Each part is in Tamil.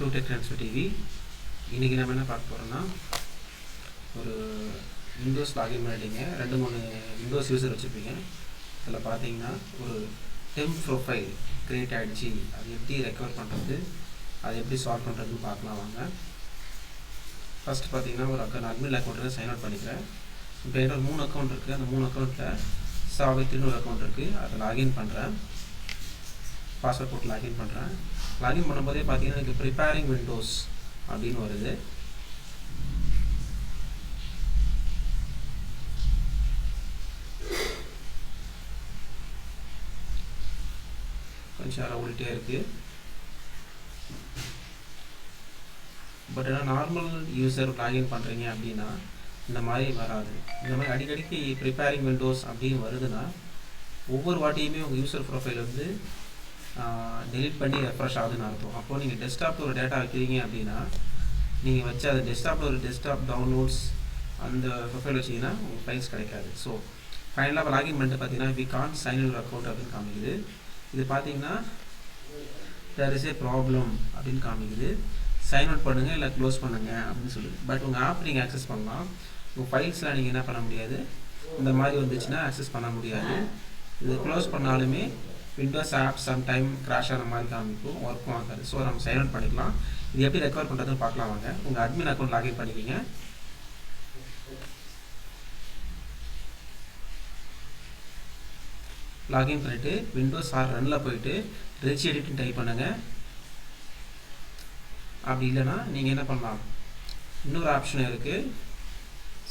Welcome to tech transfer TV. இன்றைக்கி நம்ம என்ன பார்க்க போகிறோம்னா, ஒரு விண்டோஸ் லாகின் பண்ணிட்டீங்க, 2-3 விண்டோஸ் யூசர் வச்சுருப்பீங்க. அதில் பார்த்தீங்கன்னா ஒரு டெம்ப் ப்ரொஃபைல் க்ரியேட் ஆகிடுச்சு. அது எப்படி ரெக்கவர் பண்ணுறது, அதை எப்படி சால்வ் பண்ணுறதுன்னு பார்க்கலாம் வாங்க. ஃபஸ்ட்டு பார்த்தீங்கன்னா ஒரு அட்மின் அக்கௌண்ட்டில் சைன் அவுட் பண்ணிக்கிறேன். இப்போ என்னோட 3 அக்கௌண்ட் இருக்குது. அந்த 3 அக்கௌண்ட்டில் சாவித்திரின்னு ஒரு அக்கௌண்ட் இருக்குது. அதை லாகின் பண்ணுறேன். பாஸ்வேர்ட் போட்டு லாகின் பண்ணுறேன். லாகின் பண்ணும்போதே பார்த்தீங்கன்னா எனக்கு ப்ரிப்பேரிங் விண்டோஸ் அப்படின்னு வருது. கொஞ்சம் நேரம் ஓடிட்டே இருக்குது. பட் ஆனால் நார்மல் யூசர் லாகின் பண்ணுறீங்க அப்படின்னா இந்த மாதிரி வராது. இந்த மாதிரி அடிக்கடிக்கு ப்ரிப்பேரிங் விண்டோஸ் அப்படின்னு வருதுன்னா ஒவ்வொரு வாட்டியுமே உங்கள் யூசர் ப்ரொஃபைல் வந்து டெலிட் பண்ணி ரெஃப்ரெஷ் ஆகுதுன்னு அர்த்தம். அப்போது நீங்கள் டெஸ்க்டாப்பில் ஒரு டேட்டா வைக்கிறீங்க அப்படின்னா நீங்கள் வச்சு அது டெஸ்க்டாப்பில் ஒரு டெஸ்க்டாப் டவுன்லோட்ஸ் அந்த ப்ரொஃபைல் வச்சிங்கன்னா உங்களுக்கு ஃபைல்ஸ் கிடைக்காது. ஸோ ஃபைனலாக லாகின் பண்ணிட்டு பார்த்தீங்கன்னா we can't sign your account அப்படின்னு காமிக்குது. இது பார்த்தீங்கன்னா தேர் இஸ் ஏ ப்ராப்ளம் அப்படின்னு காமிக்குது. சைன் அவுட் பண்ணுங்கள் இல்லை க்ளோஸ் பண்ணுங்கள் அப்படின்னு சொல்லுது. பட் உங்கள் ஆப் நீங்கள் ஆக்சஸ் பண்ணலாம். உங்கள் ஃபைல்ஸ்லாம் நீங்கள் என்ன பண்ண முடியாது, இந்த மாதிரி வந்துச்சுன்னா ஆக்சஸ் பண்ண முடியாது. இது க்ளோஸ் பண்ணாலுமே விண்டோஸ் ஆப் சம்டைம் கிராஷ் ஆன மாதிரி காமிக்கும், ஒர்க்கும் ஆகாது. ஸோ நம்ம சைன் அவுட் பண்ணிக்கலாம். இது எப்படி ரெக்கவர் பண்ணுறதுன்னு பார்க்கலாம் வாங்க. உங்கள் அட்மின் அக்கௌண்ட் லாகின் பண்ணிக்கிங்க. லாகின் பண்ணிவிட்டு விண்டோஸ் ரன்னில் போயிட்டு ரெஜி எடிட்னு டைப் பண்ணுங்கள். அப்படி இல்லைன்னா நீங்கள் என்ன பண்ணலாம், இன்னொரு ஆப்ஷன் இருக்குது.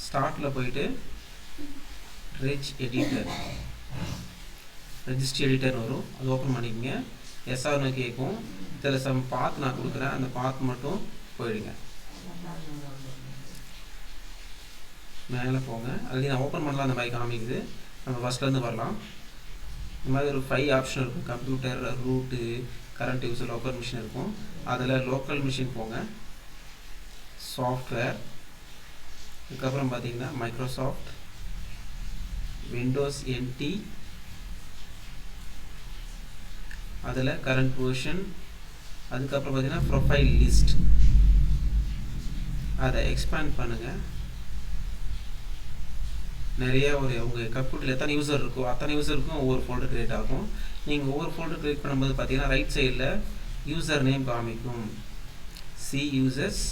ஸ்டார்ட்டில் போயிட்டு ரெஜ் எடிட்டர் ரெஜிஸ்ட்ரி எடிட்டர் வரும், அது ஓப்பன் பண்ணிக்கோங்க. எஸ்ஆர்னு கேட்கும். இதில் சம் பாத் நான் கொடுக்குறேன், அந்த பாத் மட்டும் போயிடுங்க. மேலே போங்க. அதுலேயும் நான் ஓப்பன் பண்ணலாம் அந்த மாதிரி காமிக்குது. நம்ம ஃபஸ்ட்லேருந்து வரலாம். இந்த மாதிரி ஒரு 5 ஆப்ஷன் இருக்கும். Computer, root, current user, local machine இருக்கும். அதில் லோக்கல் மிஷின் போங்க. சாஃப்ட்வேர், அதுக்கப்புறம் பார்த்தீங்கன்னா மைக்ரோசாஃப்ட், விண்டோஸ் NT, அதில் கரண்ட் வெர்ஷன், அதுக்கப்புறம் பார்த்தீங்கன்னா ப்ரொஃபைல் லிஸ்ட். அதை எக்ஸ்பேண்ட் பண்ணுங்கள். நிறைய உங்கள் கம்ப்யூட்டரில் எத்தனை யூசர் இருக்கோ அத்தனை யூசருக்கும் ஒவ்வொரு ஃபோல்டர் க்ரியேட் ஆகும். நீங்கள் ஒவ்வொரு ஃபோல்டர் க்ரியேட் பண்ணும்போது பார்த்தீங்கன்னா ரைட் சைடில் யூசர் நேம் காமிக்கும். சி யூசர்ஸ்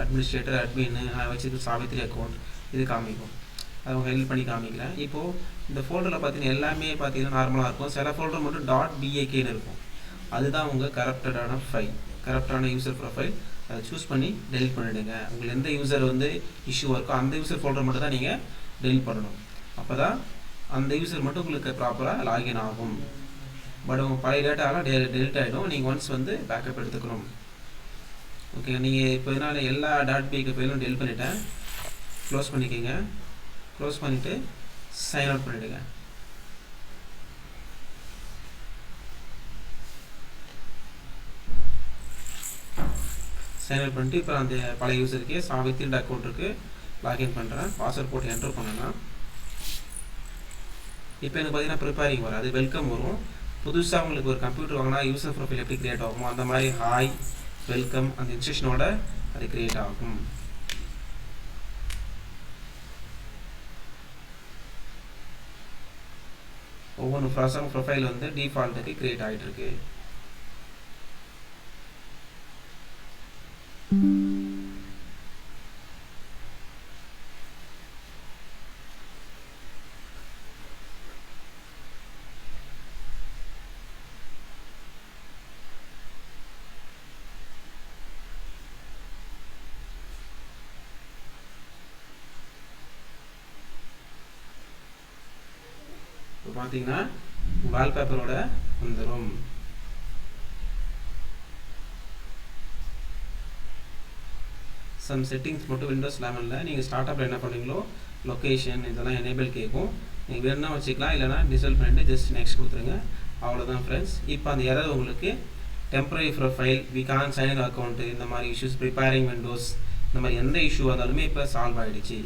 அட்மினிஸ்ட்ரேட்டர், அட்மின், நான் வச்சுருக்கு சாவித்திரி அக்கௌண்ட், இது காமிக்கும். அதை அவங்க ஹெல்ப் பண்ணி காமிக்கிறேன். இப்போது இந்த ஃபோல்டரில் பார்த்தீங்கன்னா எல்லாமே பார்த்தீங்கன்னா நார்மலாக இருக்கும். சில ஃபோல்டர் மட்டும் .bakன்னு இருக்கும். அதுதான் உங்கள் கரப்டடான ஃபைல், கரப்டான யூசர் ப்ரொஃபைல். அதை சூஸ் பண்ணி டெலிட் பண்ணிவிடுங்க. உங்களுக்கு எந்த யூசர் வந்து இஷ்யூவாக இருக்கோ அந்த யூசர் ஃபோல்டர் மட்டும் தான் நீங்கள் டெலிட் பண்ணணும். அப்போ தான் அந்த யூசர் மட்டும் உங்களுக்கு ப்ராப்பராக லாகின் ஆகும். பட் உங்கள் பழைய டேட்டாலாம் டெலிட் ஆகிடும். நீங்கள் ஒன்ஸ் வந்து பேக்கப் எடுத்துக்கணும். ஓகே, நீங்கள் இப்போ இதனால் எல்லா .bak ஃபைலும் டெலிட் பண்ணிவிட்டேன். க்ளோஸ் பண்ணிக்கோங்க. க்ளோஸ் பண்ணிவிட்டு சைன் அவுட் பண்ணிவிடுங்க. சைன் அவுட் பண்ணிட்டு இப்போ அந்த பழைய யூசருக்கே சாவித்திரி அக்கௌண்ட் இருக்குது, லாகின் பண்ணுறேன். பாஸ்வேர்ட் போட்டு என்டர் பண்ணலாம். இப்போ எனக்கு பார்த்தீங்கன்னா ப்ரிப்பேரிங் வரும், அது வெல்கம் வரும். புதுசாக உங்களுக்கு ஒரு கம்ப்யூட்டர் வாங்கினா யூசர் ப்ரொஃபைல் எப்படி க்ரியேட் ஆகுமோ அந்த மாதிரி ஹாய் வெல்கம் அந்த இன்ஸ்ட்ரக்ஷனோட அது க்ரியேட் ஆகும். ஒவ்வொரு ப்ரொஃபைல் வந்து டிஃபால்ட்டுக்கு க்ரியேட் ஆகிட்டு இருக்கு. இப்போ பார்த்தீங்கன்னா வால்பேப்பரோட வந்துடும். சம் செட்டிங்ஸ் மட்டும் விண்டோஸ் 11ல் நீங்கள் ஸ்டார்ட்அப்பில் என்ன பண்ணுவீங்களோ லொக்கேஷன் இதெல்லாம் எனேபிள் கேட்கும். நீங்கள் வேணும்னா வச்சுக்கலாம், இல்லைனா டிசேபிள் பண்ணிட்டு ஜஸ்ட் நெக்ஸ்ட் கொடுத்துருங்க. அவ்வளோதான் ஃப்ரெண்ட்ஸ். இப்போ அந்த எரர் உங்களுக்கு temporary profile, we can't sign account, இந்த மாதிரி இஷ்யூஸ், ப்ரிப்பேரிங் விண்டோஸ், இந்த மாதிரி எந்த இஷ்யூ வந்தாலுமே இப்போ சால்வ் ஆகிடுச்சு.